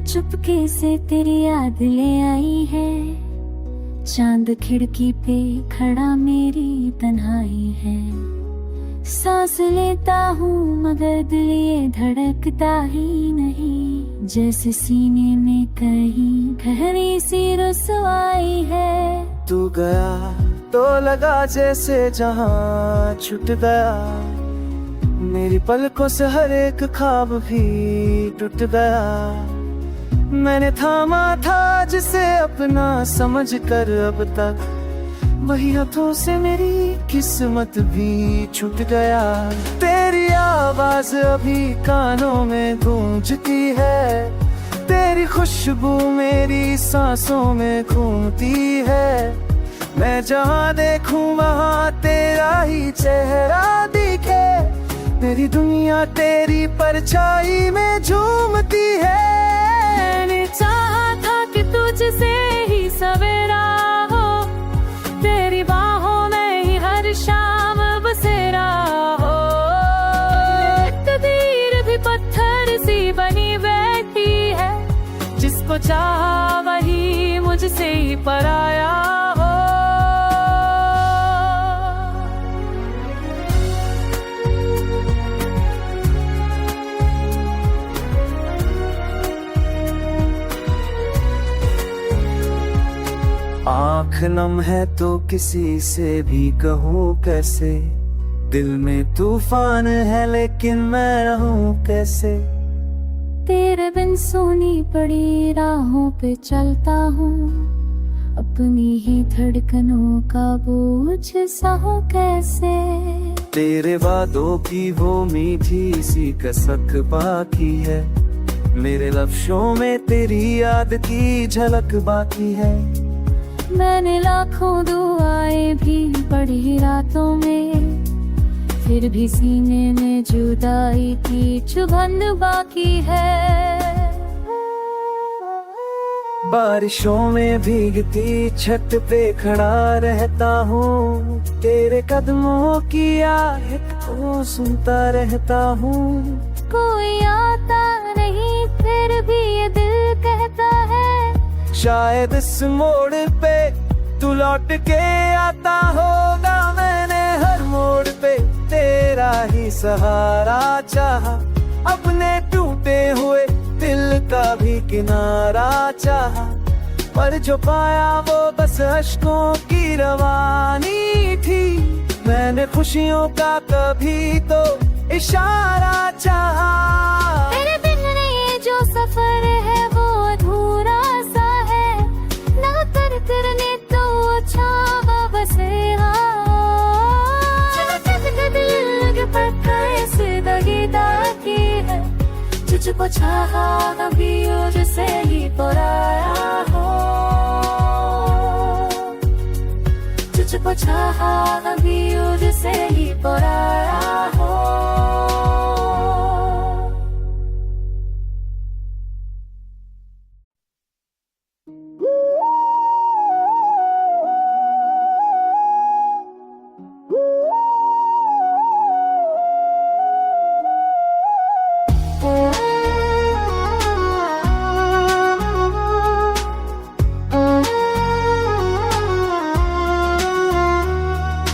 चुपके से तेरी याद ले आई है। चांद खिड़की पे खड़ा मेरी तन्हाई है। सांस लेता हूँ मगर दिल ये धड़कता ही नहीं। जैसे सीने में कहीं गहरी सी रुसवाई है। तू गया तो लगा जैसे जहां छूट गया। मेरी पलकों से हर एक ख्वाब भी टूट गया। मैंने थामा था जिसे अपना समझ कर अब तक वही हाथों से मेरी किस्मत भी छूट गया। तेरी आवाज अभी कानों में गूंजती है। तेरी खुशबू मेरी सांसों में घूमती है। मैं जहाँ देखूं वहाँ तेरा ही चेहरा दिखे। मेरी दुनिया तेरी परछाई में झूमती है। मैंने चाहा था कि तुझसे ही सवेरा हो। तेरी बाहों में ही हर शाम बसेरा हो। तकदीर भी पत्थर सी बनी बैठी है। जिसको चाहा वही मुझसे ही पराया हो। आँख नम है तो किसी से भी कहूँ कैसे। दिल में तूफान है लेकिन मैं रहूँ कैसे। तेरे बिन सोनी पड़ी राहों पे चलता हूँ। अपनी ही धड़कनों का बोझ सहूं कैसे। तेरे वादों की वो मीठी सी कसक बाकी है। मेरे लफ्ज़ों में तेरी याद की झलक बाकी है। मैंने लाखों दुआएं भी पढ़ी रातों में। फिर भी सीने में जुदाई की चुभन बाकी है। बारिशों में भीगती छत पे खड़ा रहता हूँ। तेरे कदमों की आहट को सुनता रहता हूँ। कोई आता नहीं फिर भी ये दिल कहता है। शायद इस मोड़ पे तू लौट के आता होगा। मैंने हर मोड़ पे तेरा ही सहारा चाहा। अपने टूटे हुए दिल का भी किनारा चाहा। पर जो पाया वो बस अश्कों की रवानी थी। मैंने खुशियों का कभी तो इशारा चाहा। तेरे बिन ये जो सफर है वो अधूरा सा है। ना कर करने तो छावा बसेरा। दिल लग पक्का इस दगीदागी है। तुझको चाहा कभी तुझसे ही पराया हो। तुझको चाहा कभी तुझसे ही पराया हो।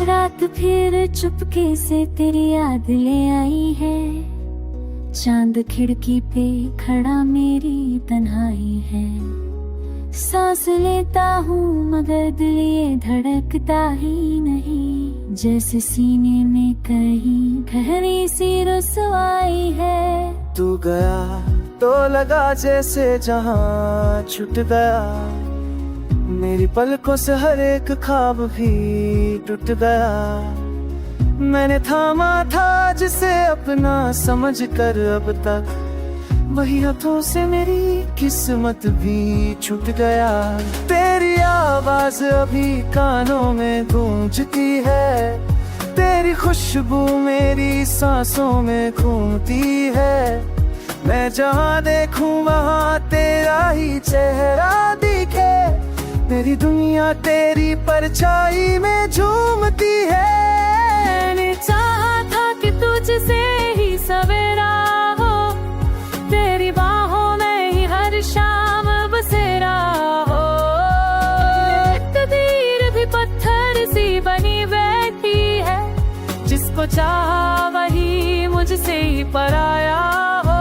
रात फिर चुपके से तेरी याद ले आई है। चांद खिड़की पे खड़ा मेरी तन्हाई है। सांस लेता हूँ मगर दिल ये धड़कता ही नहीं। जैसे सीने में कहीं गहरी सी रुसवाई है। तू गया तो लगा जैसे जहां छूट गया। मेरी पलकों से हर एक ख्वाब भी टूट गया। मैंने थामा था जिसे अपना समझ कर अब तक वही हाथों से मेरी किस्मत भी छूट गया। तेरी आवाज अभी कानों में गूंजती है। तेरी खुशबू मेरी सांसों में घूमती है। मैं जहाँ देखूं वहाँ तेरा ही चेहरा दिखे। मेरी दुनिया तेरी परछाई में झूमती है। मैंने चाहा था कि तुझसे ही सवेरा हो। तेरी बाहों में ही हर शाम जिसको चाहा वही मुझसे ही पराया हो।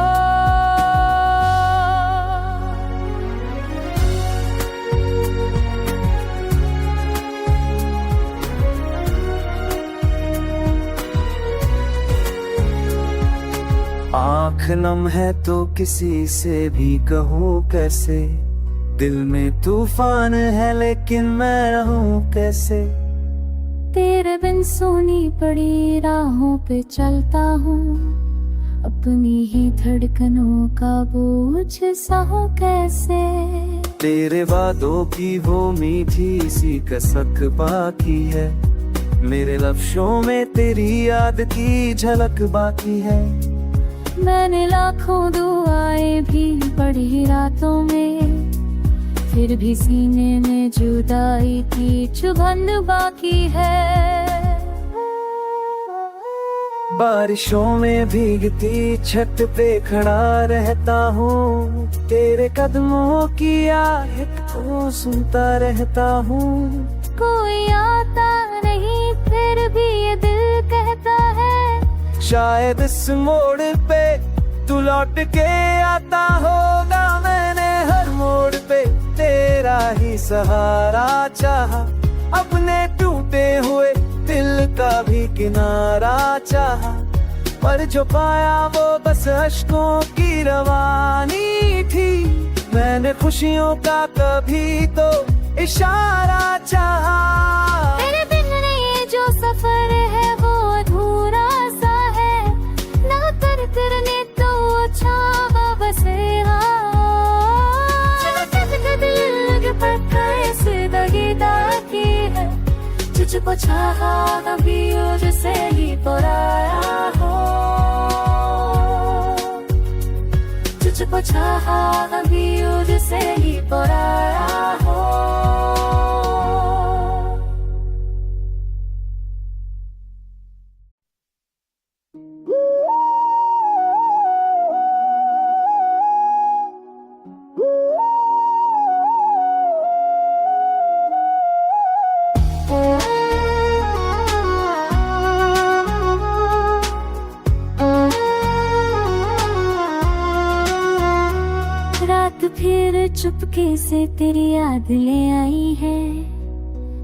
आँख नम है तो किसी से भी कहूँ कैसे, दिल में तूफान है लेकिन मैं रहूँ कैसे। तेरे बिन सोनी पड़ी राहों पे चलता हूँ, अपनी ही धड़कनों का बोझ सहूं कैसे। तेरे वादों की वो मीठी सी कसक बाकी है, मेरे लफ्ज़ों में तेरी याद की झलक बाकी है। मैंने लाखों दुआएं भी पढ़ी रातों में, फिर भी सीने में जुदाई की चुभन बाकी है। बारिशों में भीगती छत पे खड़ा रहता हूँ, तेरे कदमों की आहट को सुनता रहता हूँ। कोई आता नहीं फिर भी ये दिल कहता है, शायद इस मोड़ पे तू लौट के आता होगा। मैंने हर मोड़ पे तेरा ही सहारा चाहा, अपने टूटे हुए दिल का भी किनारा चाहा, पर जो पाया वो बस अश्कों की रवानी थी। मैंने खुशियों का कभी तो इशारा चाहा। तेरे बिन ये जो सफर है वो अधूरा सा है, ना कर करने तो छावा बसे तुझको चाहा कभी मुझसे ही पराया हो, तुझको चाहा कभी मुझसे ही पराया हो। रात फिर चुपके से तेरी याद ले आई है,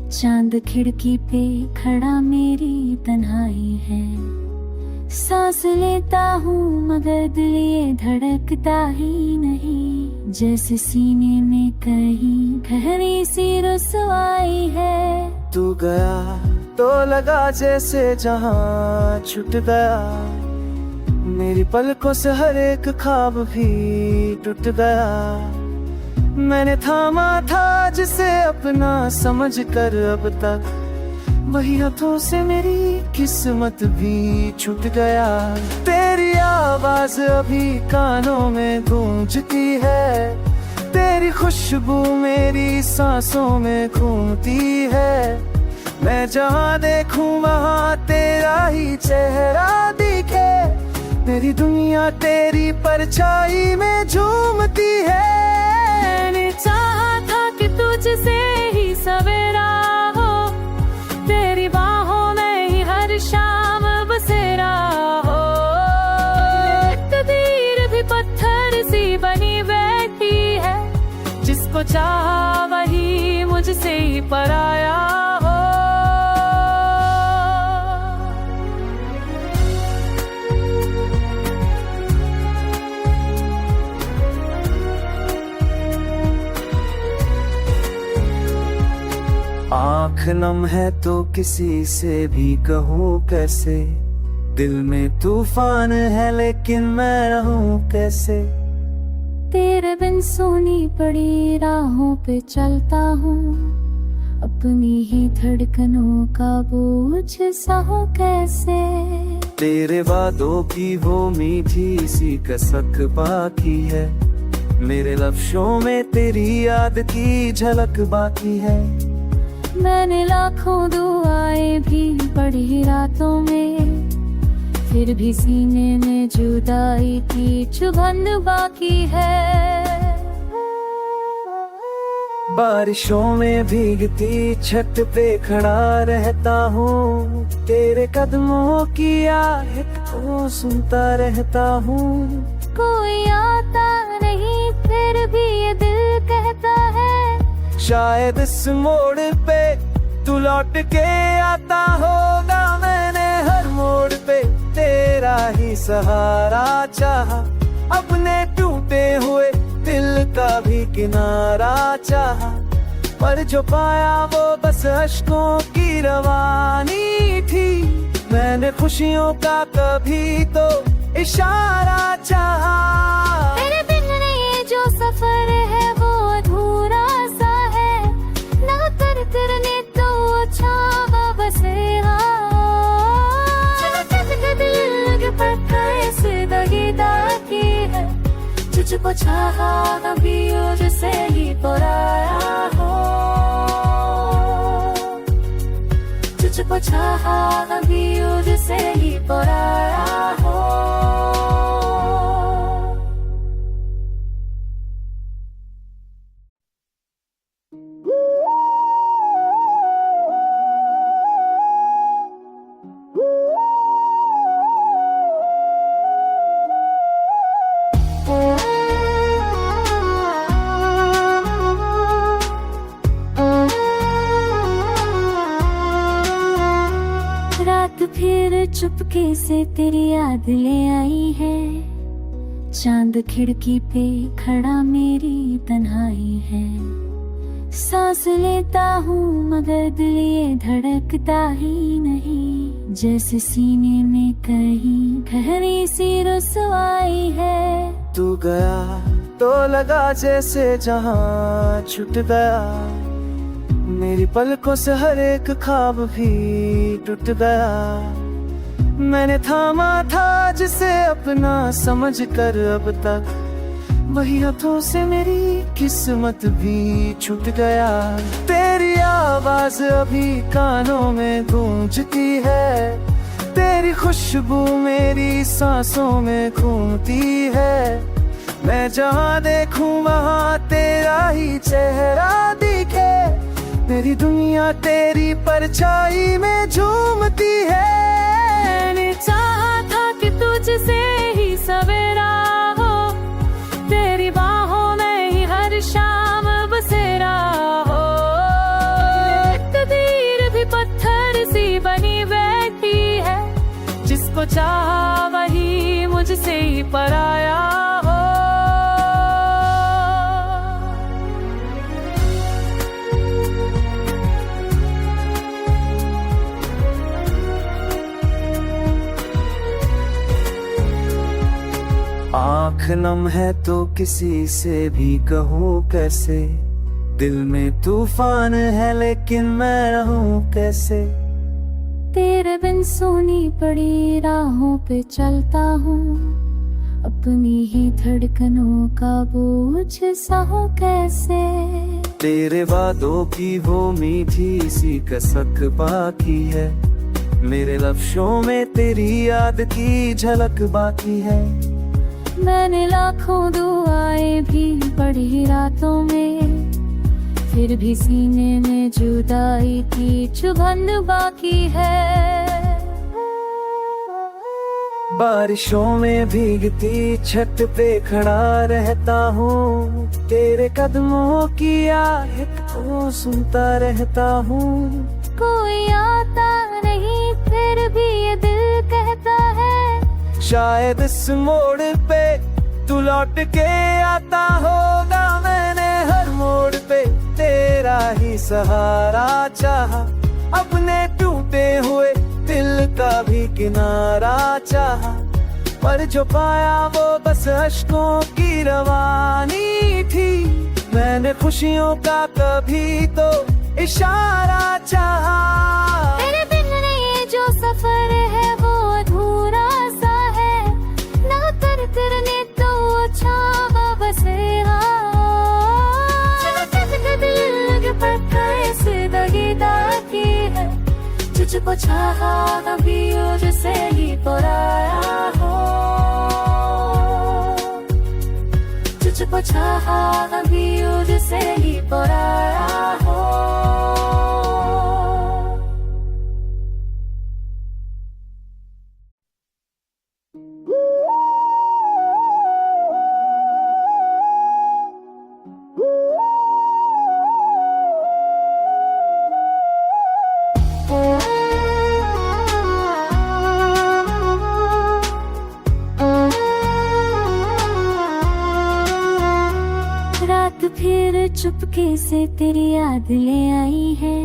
चांद खिड़की पे खड़ा मेरी तन्हाई है। सांस लेता हूँ मगर दिल ये धड़कता ही नहीं, जैसे सीने में कहीं गहरी सी रुसवाई है। तू गया तो लगा जैसे जहां छूट गया, मेरी पलकों से हर एक ख्वाब भी टूट गया। मैंने थामा था जिसे अपना समझ कर अब तक, वही हाथों से मेरी किस्मत भी छूट गया। तेरी आवाज अभी कानों में गूंजती है, तेरी खुशबू मेरी सांसों में घूमती है। मैं जहाँ देखूं वहाँ तेरा ही चेहरा दिखे, मेरी दुनिया तेरी परछाई में झूमती है। मैंने चाहा था कि तुझसे ही सवेरा हो, तेरी बाहों में ही हर शाम बसेरा हो। तकदीर भी पत्थर सी बनी बैठी है, जिसको चाहा वही मुझसे ही पराया हो। आँख नम है तो किसी से भी कहूँ कैसे, दिल में तूफान है लेकिन मैं रहूँ कैसे। तेरे बिन सोनी पड़ी राहों पे चलता हूँ, अपनी ही धड़कनों का बोझ सहूं कैसे। तेरे वादों की वो मीठी सी कसक बाकी है, मेरे लफ्ज़ों में तेरी याद की झलक बाकी है। मैंने लाखों दुआएं भी पढ़ी रातों में, फिर भी सीने में जुदाई की चुभन बाकी है। बारिशों में भीगती छत पे खड़ा रहता हूँ, तेरे कदमों की आहट को सुनता रहता हूँ। कोई आता नहीं फिर भी ये दिल कहता है, शायद इस मोड़ पे तू लौट के आता होगा। मैंने हर मोड़ पे तेरा ही सहारा चाहा, अपने टूटे हुए दिल का भी किनारा चाहा, पर जो पाया वो बस अश्कों की रवानी थी। मैंने खुशियों का कभी तो इशारा चाहा। तेरे बिन ये जो सफर है वो अधूरा सा है, ना कर तेरे तो छावा बसे दिल पत्थर से दगी है, तुझको चाहा कभी मुझसे ही पराया हो, तुझको चाहा कभी मुझसे ही पराया हो। रात फिर चुपके से तेरी याद ले आई है, चांद खिड़की पे खड़ा मेरी तन्हाई है। सांस लेता हूँ मगर दिल ये धड़कता ही नहीं, जैसे सीने में कहीं गहरी सी रुसवाई है। तू गया तो लगा जैसे जहां छूट गया, मेरी पलकों से हर एक ख्वाब भी टूट गया। मैंने थामा था जिसे अपना समझ कर अब तक, वही हाथों से मेरी किस्मत भी छूट गया। तेरी आवाज अभी कानों में गूंजती है, तेरी खुशबू मेरी सांसों में घूमती है। मैं जहाँ देखूं वहाँ तेरा ही चेहरा दिखे, मेरी दुनिया तेरी परछाई में झूमती है। मैंने चाहा था कि तुझसे ही सवेरा हो, तेरी बाहों में ही हर शाम बसेरा हो। तकदीर भी पत्थर सी बनी बैठी है, जिसको चाहा वही मुझसे ही पराया हो। आँख नम है तो किसी से भी कहूँ कैसे, दिल में तूफान है लेकिन मैं रहूँ कैसे। तेरे बिन सोनी पड़ी राहों पे चलता हूँ, अपनी ही धड़कनों का बोझ सहूं कैसे। तेरे वादों की वो मीठी सी कसक बाकी है, मेरे लफ्ज़ों में तेरी याद की झलक बाकी है। मैंने लाखों दुआएं भी पढ़ी रातों में, फिर भी सीने में जुदाई की चुभन बाकी है। बारिशों में भीगती छत पे खड़ा रहता हूँ, तेरे कदमों की आहट को सुनता रहता हूँ। कोई आता नहीं फिर भी ये दिल कहता है, शायद इस मोड़ पे तू लौट के आता होगा। मैंने हर मोड़ पे तेरा ही सहारा चाहा, अपने टूटे हुए दिल का भी किनारा चाहा, पर जो पाया वो बस अश्कों की रवानी थी। मैंने खुशियों का कभी तो इशारा चाहा। तेरे बिन ये जो सफर है वो अधूरा सा है, ना कर तेरे तो छावा बसे दिल पत्थर से दगी है, तुझको चाहा कभी मुझसे ही पराया हो, तुझको तुझको चाहा अभी मुझसे ही पराया हो। रात फिर चुपके से तेरी याद ले आई है,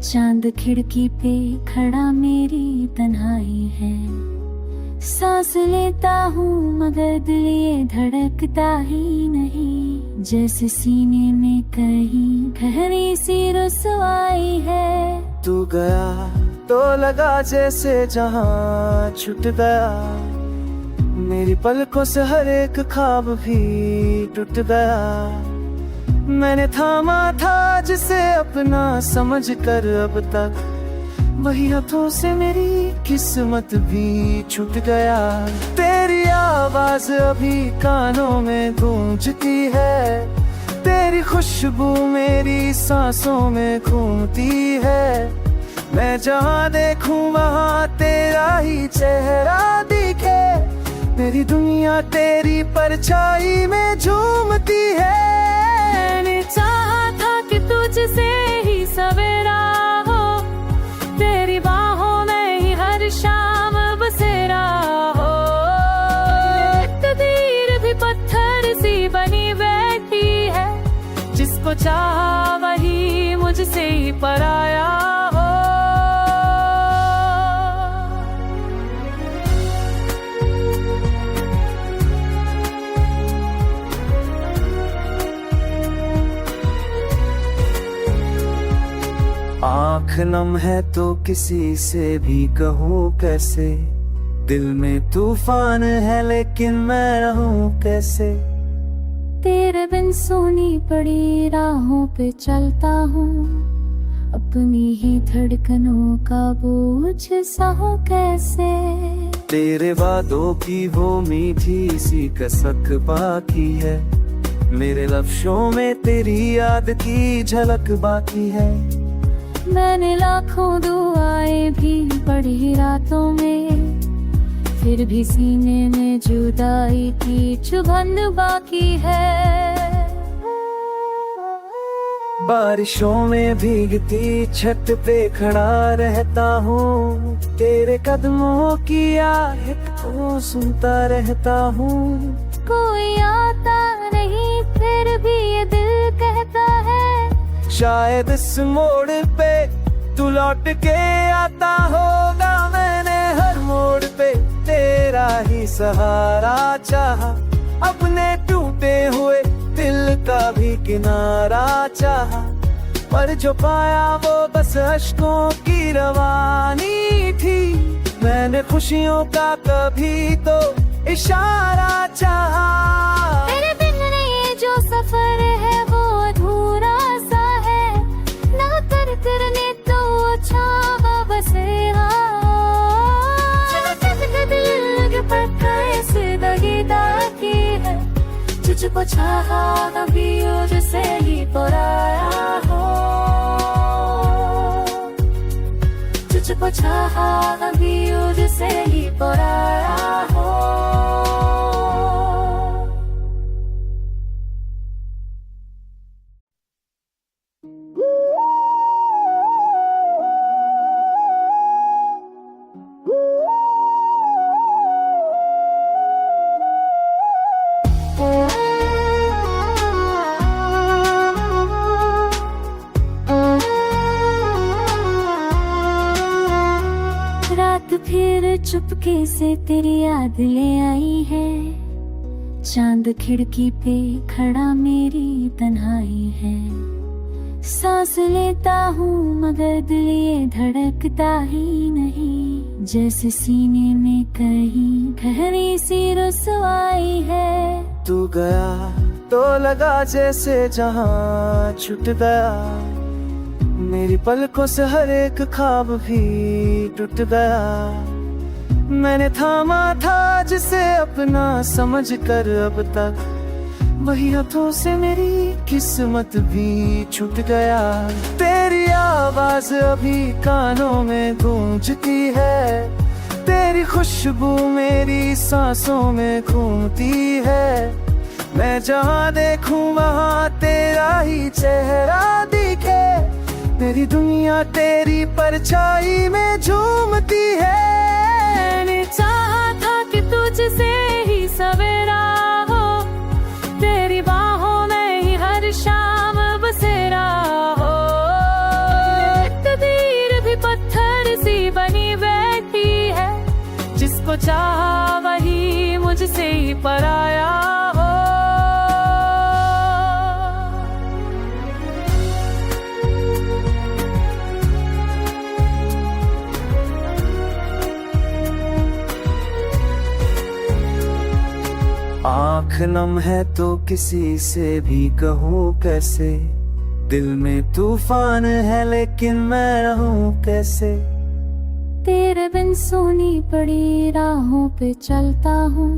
चांद खिड़की पे खड़ा मेरी तन्हाई है। सांस लेता हूँ मगर दिल ये धड़कता ही नहीं, जैसे सीने में कहीं गहरी सी रुसवाई है। तू गया तो लगा जैसे जहां छूट गया, मेरी पलकों से हर एक ख्वाब भी टूट गया। मैंने थामा था जिसे अपना समझ कर अब तक, वही हाथों से मेरी किस्मत भी छूट गया। तेरी आवाज अभी कानों में गूंजती है, तेरी खुशबू मेरी सांसों में घूमती है। मैं जहाँ देखूं वहाँ तेरा ही चेहरा दिखे, मेरी दुनिया तेरी परछाई में झूमती है। मैंने चाहा था कि तुझसे ही सवेरा हो, तेरी बाहों में ही हर शाम बसेरा हो। तकदीर भी पत्थर सी बनी बैठी है, जिसको चाहा वही मुझसे ही पराया हो। आँख नम है तो किसी से भी कहूँ कैसे, दिल में तूफान है लेकिन मैं रहूं कैसे। तेरे बिन सोनी पड़ी राहों पे चलता हूँ, अपनी ही धड़कनों का बोझ सहूं कैसे। तेरे वादों की वो मीठी सी कसक बाकी है, मेरे लफ्ज़ों में तेरी याद की झलक बाकी है। मैंने लाखों दुआएं भी पढ़ी रातों में, फिर भी सीने में जुदाई की चुभन बाकी है। बारिशों में भीगती छत पे खड़ा रहता हूँ, तेरे कदमों की आहट को सुनता रहता हूँ। कोई आता नहीं फिर भी ये दिल कहता है, शायद इस मोड़ पे तू लौट के आता होगा। मैंने हर मोड़ पे तेरा ही सहारा चाहा, अपने टूटे हुए दिल का भी किनारा चाहा, पर जो पाया वो बस अश्कों की रवानी थी। मैंने खुशियों का कभी तो इशारा चाहा। तेरे बिन ये जो सफर है वो अधूरा सा है, ना कर करने तो छावा बसेरा। दिल पर कैसे दगीदार की है, तुझको चाहा अभी मुझसे ही पराया हो। तुझको चाहा अभी मुझसे ही पराया हो। रात फिर चुपके से तेरी याद ले आई है, चांद खिड़की पे खड़ा मेरी तन्हाई है। सांस लेता हूँ मगर दिल ये धड़कता ही नहीं, जैसे सीने में कहीं गहरी सी रुसवाई है। तू गया तो लगा जैसे जहां छूट गया, मेरी पलकों से हर एक ख्वाब भी टूट गया। मैंने थामा था जिसे अपना समझ कर अब तक, वही हाथों से मेरी किस्मत भी छूट गया। तेरी आवाज अभी कानों में गूंजती है, तेरी खुशबू मेरी सांसों में घूमती है। मैं जहाँ देखूं वहाँ तेरा ही चेहरा दिखे, मेरी दुनिया तेरी परछाई में झूमती है। मैंने चाहा था कि तुझसे ही सवेरा हो, तेरी बाहों में ही हर शाम बसेरा हो। तकदीर भी पत्थर सी बनी बैठी है, जिसको चाहा वही मुझसे ही पराया हो। आँख नम है तो किसी से भी कहूँ कैसे, दिल में तूफान है लेकिन मैं रहूँ कैसे। तेरे बिन सोनी पड़ी राहों पे चलता हूँ,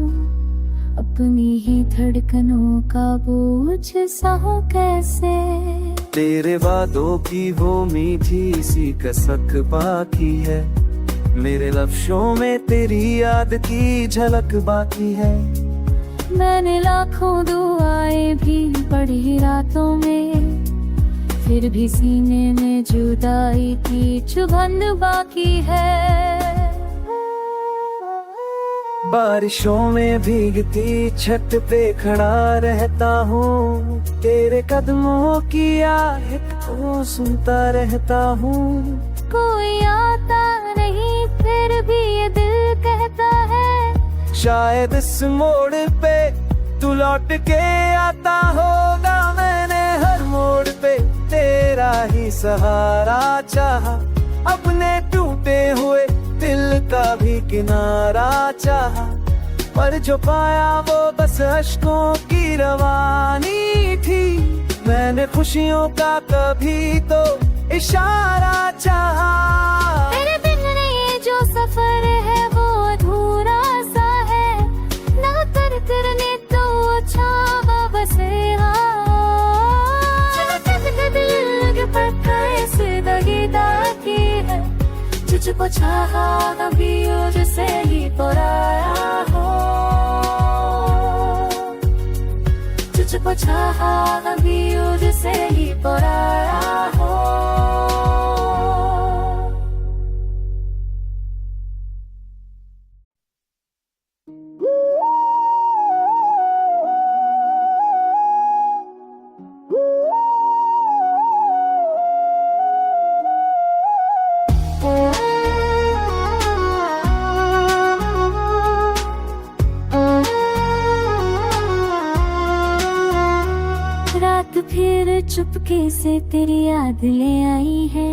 अपनी ही धड़कनों का बोझ सहूं कैसे। तेरे वादों की वो मीठी सी कसक बाकी है, मेरे लफ्ज़ों में तेरी याद की झलक बाकी है। मैंने लाखों दुआएं भी पढ़ी रातों में, फिर भी सीने में जुदाई की चुभन बाकी है। बारिशों में भीगती छत पे खड़ा रहता हूँ, तेरे कदमों की आहट को सुनता रहता हूँ। कोई आता नहीं फिर भी ये दिल कहता है, शायद इस मोड़ पे तू लौट के आता होगा। मैंने हर मोड़ पे तेरा ही सहारा चाहा, अपने टूटे हुए दिल का भी किनारा चाहा, पर जो पाया वो बस अश्कों की रवानी थी। मैंने खुशियों का कभी तो इशारा चाहा। तेरे बिन ये जो सफर है वो अधूरा सा है, ना कर करने तो छावा बसे है, तुझको चाहा कभी तुझसे ही पराया हो, तुझको चाहा कभी तुझसे ही पराया हो। रात फिर चुपके से तेरी याद ले आई है,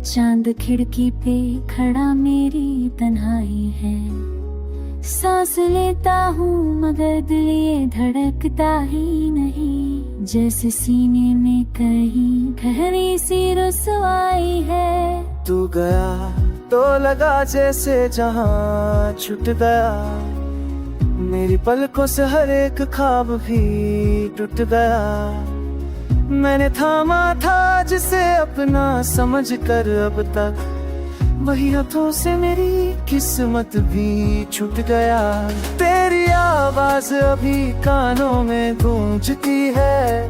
चांद खिड़की पे खड़ा मेरी तन्हाई है। सांस लेता हूँ मगर दिल ये धड़कता ही नहीं, जैसे सीने में कहीं गहरी सी रुसवाई है। तू गया तो लगा जैसे जहां छूट गया, मेरी पलकों से हर एक ख्वाब भी टूट गया। मैंने थामा था जिसे अपना समझ कर अब तक, वही हाथों से मेरी किस्मत भी छूट गया। तेरी आवाज अभी कानों में गूंजती है,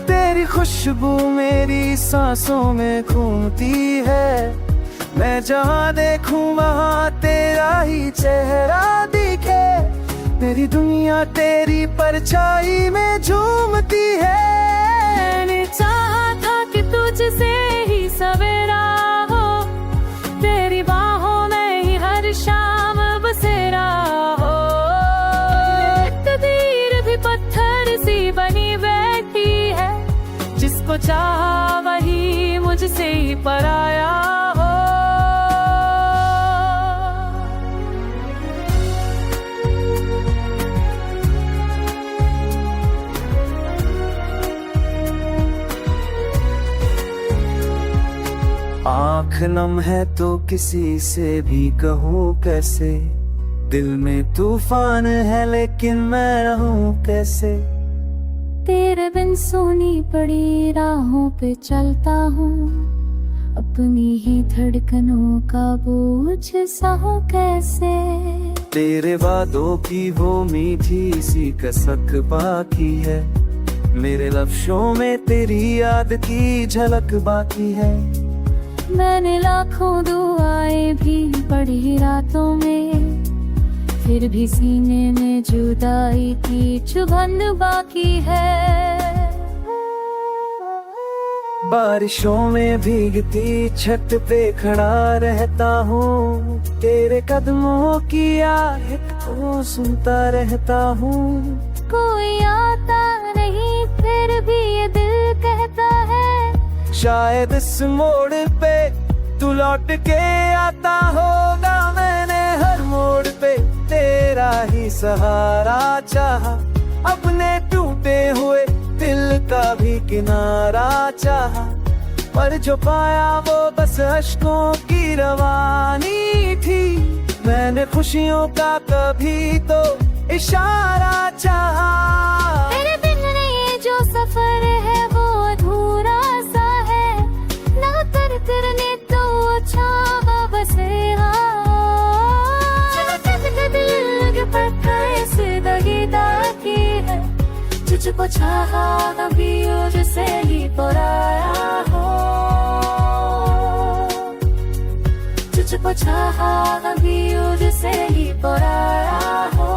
तेरी खुशबू मेरी सांसों में घूमती है। मैं जहाँ देखूं वहाँ तेरा ही चेहरा दिखे, मेरी दुनिया तेरी परछाई में झूमती है। मैंने चाहा था कि तुझसे ही सवेरा हो, तेरी बाहों में ही हर शाम बसेरा हो। तकदीर भी पत्थर सी बनी बैठी है, जिसको चाहा वही मुझसे ही पराया हो। आँख नम है तो किसी से भी कहूँ कैसे, दिल में तूफान है लेकिन मैं रहूँ कैसे। तेरे बिन सोनी पड़ी राहों पे चलता हूँ, अपनी ही धड़कनों का बोझ सहूं कैसे। तेरे वादों की वो मीठी सी कसक बाकी है, मेरे लफ्ज़ों में तेरी याद की झलक बाकी है। मैंने लाखों दुआएं भी पढ़ी रातों में, फिर भी सीने में जुदाई की चुभन बाकी है। बारिशों में भीगती छत पे खड़ा रहता हूँ, तेरे कदमों की आहट को सुनता रहता हूँ। कोई आता नहीं फिर भी ये दिल कहता है, शायद इस मोड़ पे तू लौट के आता होगा। मैंने हर मोड़ पे तेरा ही सहारा चाहा, अपने टूटे हुए दिल का भी किनारा चाहा, पर जो पाया वो बस अश्कों की रवानी थी। मैंने खुशियों का कभी तो इशारा चाहा। तेरे बिन ये जो सफर है वो अधूरा सा है, ना कर करने तो अच्छा बसे। तुझको चाहा कभी मुझसे ही पराया हो, तुझको चाहा कभी मुझसे ही पराया हो।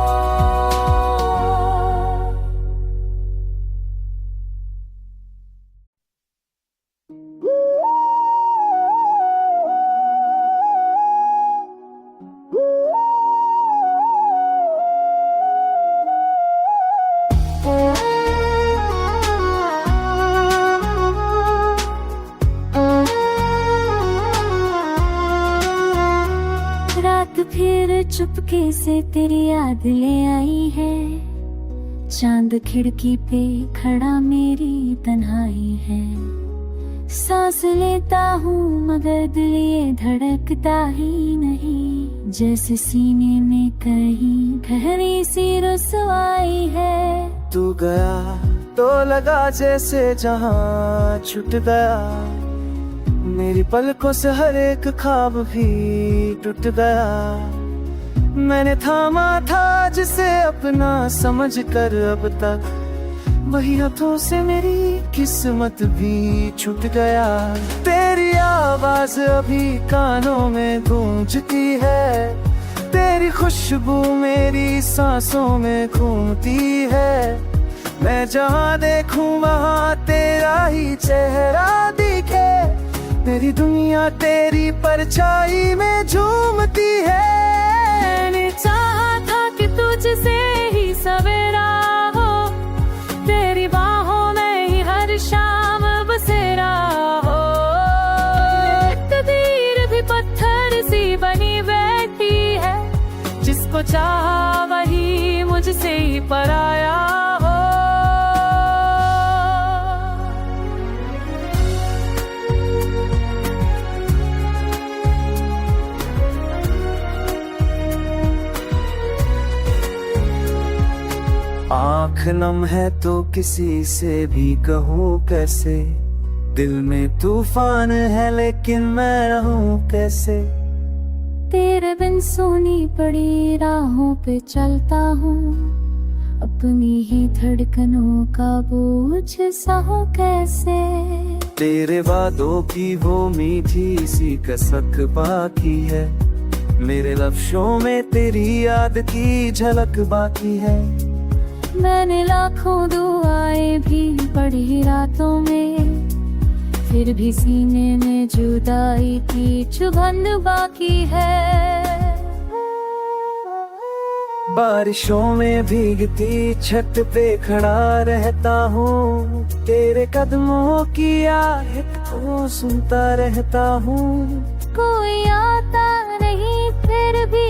रात फिर चुपके से तेरी याद ले आई है, चांद खिड़की पे खड़ा मेरी तन्हाई है। सांस लेता हूँ मगर दिल ये धड़कता ही नहीं, जैसे सीने में कहीं गहरी सी रुसवाई है। तू गया तो लगा जैसे जहां छूट गया, मेरी पलकों से हर एक ख्वाब भी टूट गया। मैंने थामा था जिसे अपना समझ कर अब तक, वही हाथों से मेरी किस्मत भी छूट गया। तेरी आवाज अभी कानों में गूंजती है, तेरी खुशबू मेरी सांसों में घूमती है। मैं जहाँ देखूं वहाँ तेरा ही चेहरा दिखे, मेरी दुनिया तेरी परछाई में झूमती है। मैंने चाहा था कि तुझसे ही सवेरा हो, तेरी बाहों में ही हर शाम बसेरा हो। तकदीर भी पत्थर सी बनी बैठी है, जिसको चाहा वही मुझसे ही पराया हो। आँख नम है तो किसी से भी कहूँ कैसे, दिल में तूफान है लेकिन मैं रहूँ कैसे। तेरे बिन सोनी पड़ी राहों पे चलता हूँ, अपनी ही धड़कनों का बोझ सहूं कैसे। तेरे वादों की वो मीठी सी कसक बाकी है, मेरे लफ्ज़ों में तेरी याद की झलक बाकी है। मैंने लाखों दुआएं भी पढ़ी रातों में, फिर भी सीने में जुदाई की चुभन बाकी है। बारिशों में भीगती छत पे खड़ा रहता हूँ, तेरे कदमों की आहट को सुनता रहता हूँ। कोई आता नहीं फिर भी